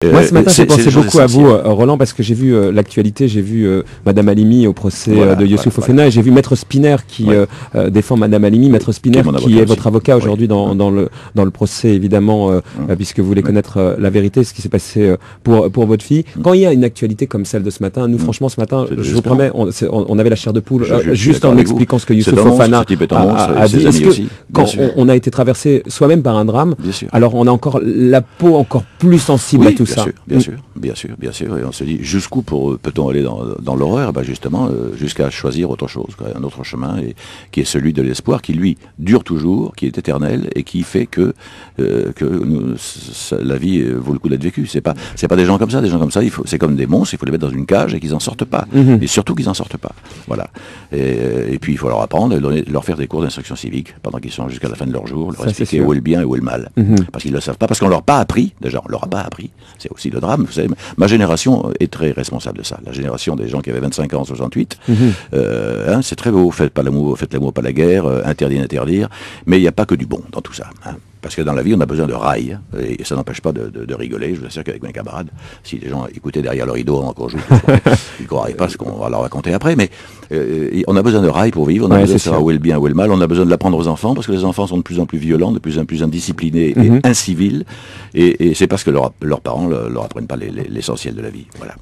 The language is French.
Moi, ce matin, j'ai C'est des pensé choses beaucoup à vous, essentielles. Roland, parce que j'ai vu l'actualité, j'ai vu Madame Halimi au procès Voilà, de Youssouf voilà, Ofena, et j'ai vu Maître Spinner qui ouais. défend Madame Halimi, Maître Qui est Spinner mon qui avocat est votre aussi. avocat Oui. aujourd'hui dans le procès, évidemment, puisque vous voulez connaître la vérité, ce qui s'est passé pour votre fille. Quand il y a une actualité comme celle de ce matin, nous, franchement, ce matin, C'est je vous désespérant. promets, on avait la chair de poule, Je suis juste d'accord en avec vous. expliquant ce que C'est Youssouf un monstre, Ofana ce type est un monstre, a et ses dit. Est-ce amis que aussi, quand bien sûr. on a été traversé soi-même par un drame, Bien sûr. alors on a encore la peau encore plus sensible à tout bien ça. sûr, bien sûr, bien sûr, bien sûr. Et on se dit, jusqu'où peut-on aller dans l'horreur? Ben justement, jusqu'à choisir autre chose, quoi, un autre chemin, et qui est celui de l'espoir, qui lui dure toujours, qui est éternel, et qui fait que la vie vaut le coup d'être vécue. C'est pas des gens comme ça. Des gens comme ça, c'est comme des monstres. Il faut les mettre dans une cage et qu'ils en sortent pas. Et surtout qu'ils en sortent pas. Voilà. Et puis il faut leur apprendre, leur faire des cours d'instruction civique pendant qu'ils sont jusqu'à la fin de leur jour, leur Ça, c'est expliquer sûr. où est le bien et où est le mal. Parce qu'ils ne le savent pas, parce qu'on leur a pas appris. Déjà, on leur a pas appris. C'est aussi le drame. Vous savez, ma génération est très responsable de ça. La génération des gens qui avaient 25 ans en 68, c'est très beau. Faites l'amour, pas la guerre. Interdire, interdire. Mais il n'y a pas que du bon dans tout ça. Parce que dans la vie, on a besoin de rails, et ça n'empêche pas de rigoler. Je vous assure qu'avec mes camarades, si les gens écoutaient derrière le rideau avant qu'on joue, ils ne croiraient pas ce qu'on va leur raconter après, mais on a besoin de rails pour vivre, on a besoin de savoir où est le bien, où est le mal, on a besoin de l'apprendre aux enfants, parce que les enfants sont de plus en plus violents, de plus en plus indisciplinés et incivils, et c'est parce que leurs parents leur apprennent pas l'essentiel de la vie. Voilà.